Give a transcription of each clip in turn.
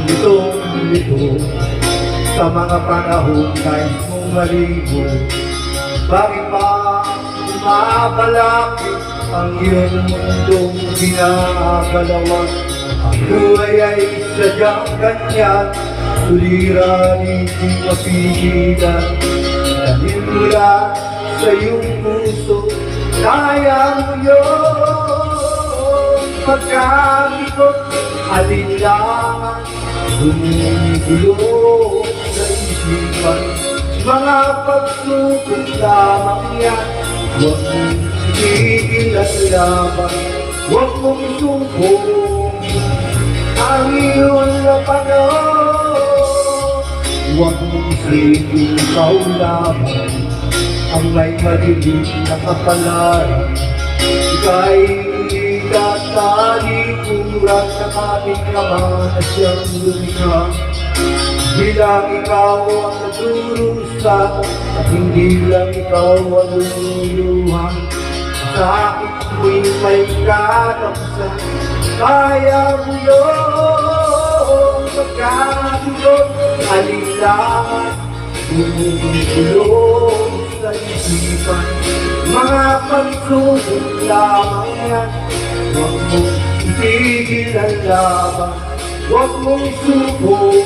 litong-lito sa mga panahon nais mong maligo. Bakit ba umabalakit ang iyong mundong ginagalawan? Ang buhay ay sadyang ganyan, suliranin di mapigilan. Dahil mula sa iyong puso, kaya mo yun. Pagkakikot, alinlangan, bumibulong sa isipan. Mga pagsubok lamang yan, huwag mong itigil at laban. Huwag mong isumpong ang iyong lapanan. Huwag mong isipin ikaw lamang ang may malilim na kapalaran. Ika'y hindi katalikuran ng ating Ama na siyang lumikha. Bilang ikaw ang nagdurusa at hindi lang ikaw ang luluhan. Sa akin mo'y may katapusan, kaya mo yun. Pagkakilot, alinlangan, bumibulong sa isipan. Mga pagsubok lamang yan, huwag mong itigil ang laban. Huwag mong subok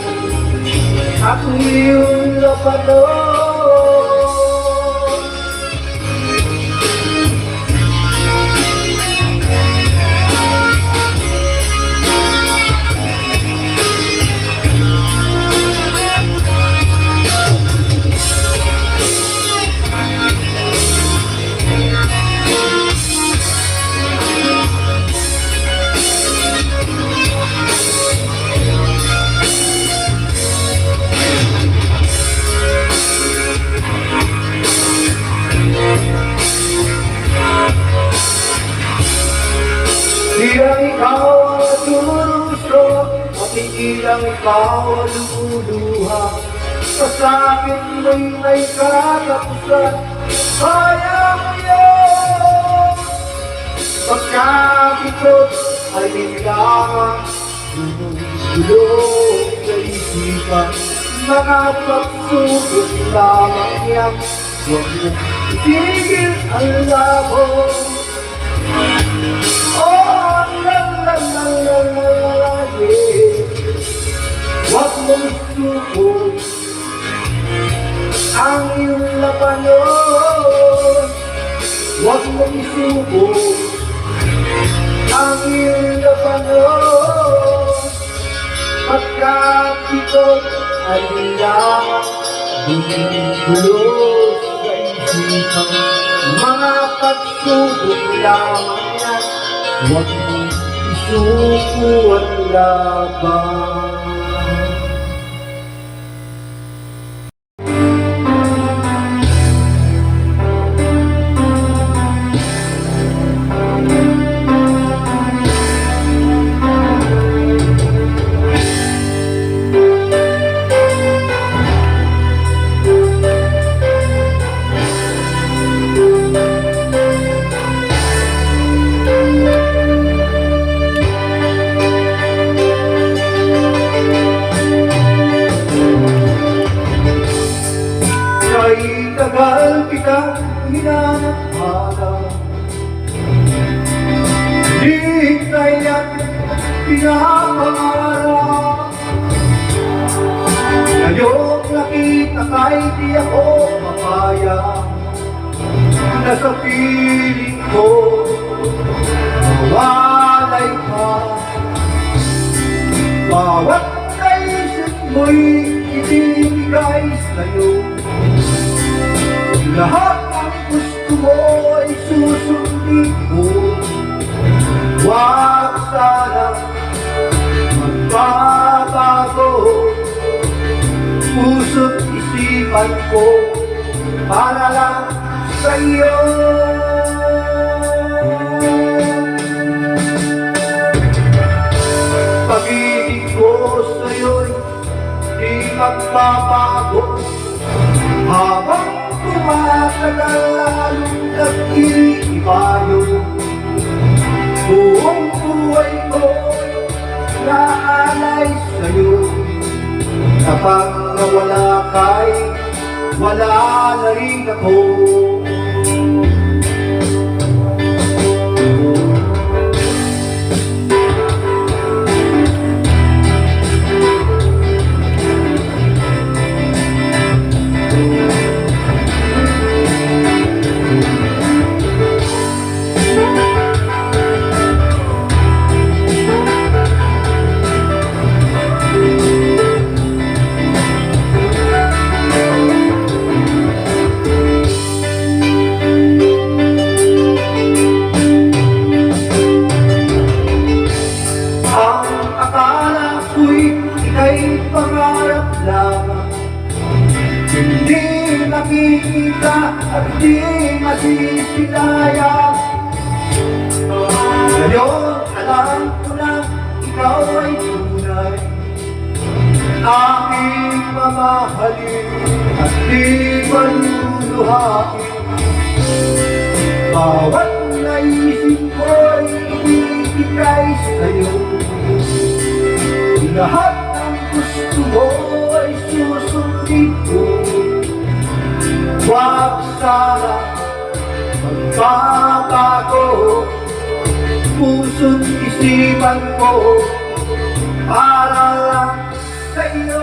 at iyong lapanan. Di lang ikaw ang duruso at hindi lang ikaw ang lumuluha. Sa akin mo'y may katapusan, kaya mo yun. Pagkakikot ay nilangan, bumibulong sa isipan. Mga pagsubok lamang yan, huwag mong itigil ang laban. Huwag mong isubok ang iyong labanon. Huwag mong isubok ang iyong labanon. Pagkakikot, alinlangan, bumibulong sa isipan. Mga pagsubok lamang yan, huwag mong isuko ang laban. Tagal kitang hinahangad, hintay at pinapangarap. Ngayong nakita ka'y di ako papaya, na sa piling ko mawalay ka. Bawat naisip mo'y ibibigay sa'yo, lahat ang gusto mo ay susundin ko. Huwag sana magbabago puso't isipan ko para lang sa iyo. Pag-ibig ko sa'yo'y di magbabago habang tumatagal, lalong nag-iiba yun. Buong buhay ko naalay sa'yo. Kapag nawala ka'y wala na rin ako. Ika'y pangarap lamang, hindi nakikita at di masisilayang. Ngayon alam ko na ikaw ay tunay, aking mamahalin at di maluluhain. Bawat naisip ko'y ibibigay sa'yo, lahat ng gusto mo ay susundin ko. Huwag sana magbabago, puso't isipan ko para lang sa'yo.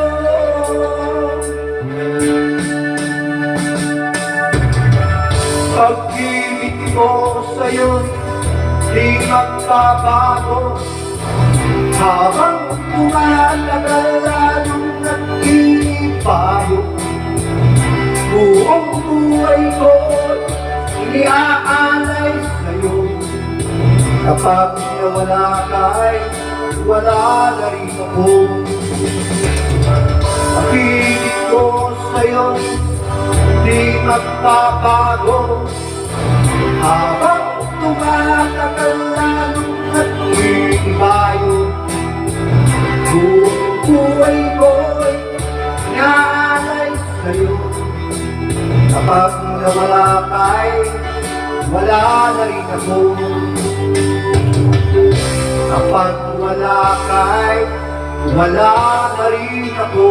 Pag-ibig ko sa'yo di magbabago, habang tumatagal lalong nag-iibayo. Buong buhay ko iniaalay sa'yo. Kapag nawala ka'y wala na rin ako. Pag-ibig ko sa'yo di magbabago, habang tumatagal lalong nag-iibayo. Buong buhay ko'y inaalay sa'yo. Kapag nawala ka'y wala na rin ako. Kapag wala ka'y wala na rin ako.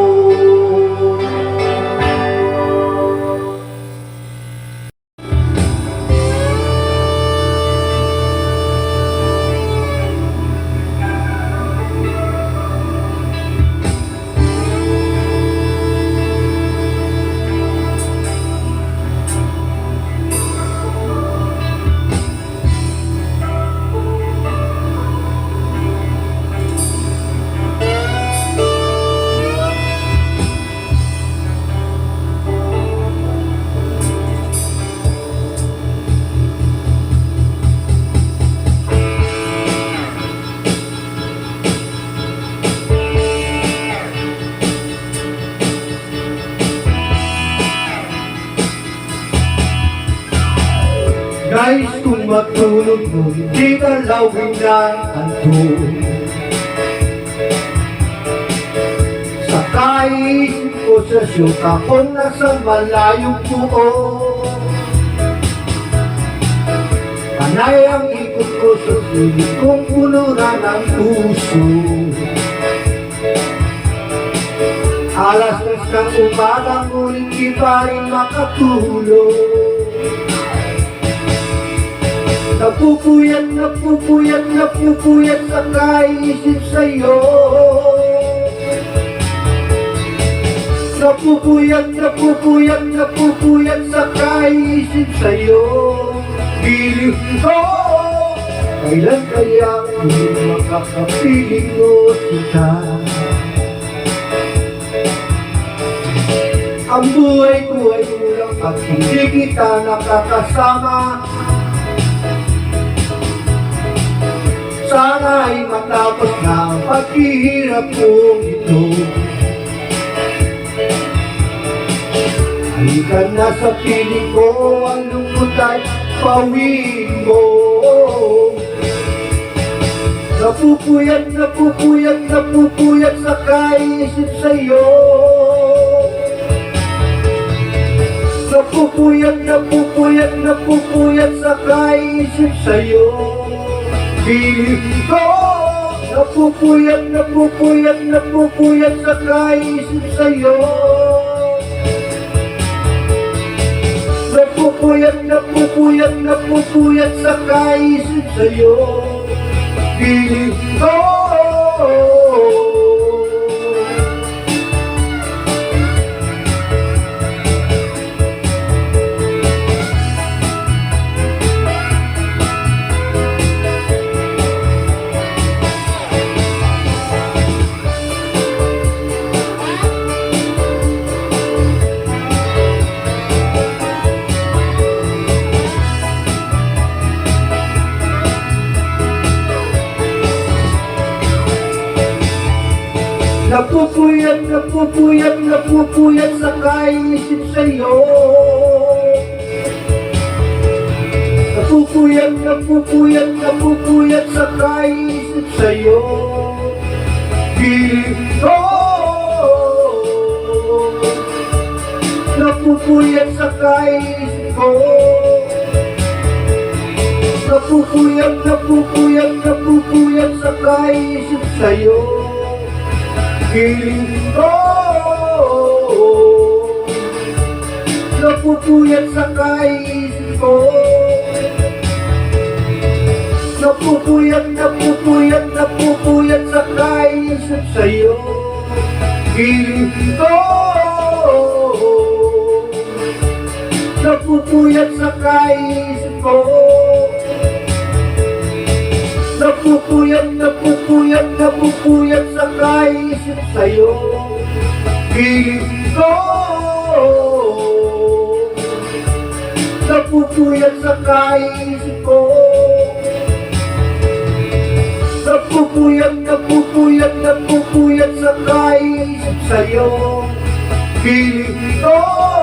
Nais kong matulog mo, hindi dalawin ng anton. Sa kaisip ko sa siyot ako nasa malayong buo. Panay ang ikot ko sa pilit kong puno na ng puso. Alas tres ng umaga ngunit di pa rin makatulog. Napupuyat, napupuyat, napupuyat sa kaisip sa'yo. Napupuyat, napupuyat, napupuyat sa kaisip sa'yo. Piling ko, kailan kaya makakapiling mo kita? Ang buhay ko ay kulang at hindi kita nakakasama. Sana ay matapos na ang paghihirap kong ito. Halika na sa piling ko, ang lungkot ay pawin mo. Napupuyat, napupuyat, napupuyat sa kaisip sa'yo. Napupuyat, napupuyat, napupuyat sa kaisip sa'yo. Piling ko, napupuyat sa kaisip sa'yo. Napupuyat sa kaisip sa'yo. Piling ko napupuyat sa kaisip sa'yo. Napupuyat sa kaisip sa'yo. Piling ko napupuyat sa kaisip ko. Napupuyat sa kaisip sa'yo. Piling ko napupuyat sa kaisip ko. Napupuyat sa kaisip sa'yo. Piling ko napupuyat sa kaisip ko. Napupuyat sa kaisip sa'yo. Piling ko napupuyat sa kaisip ko. Napupuyat sa kaisip sa'yo. Piling ko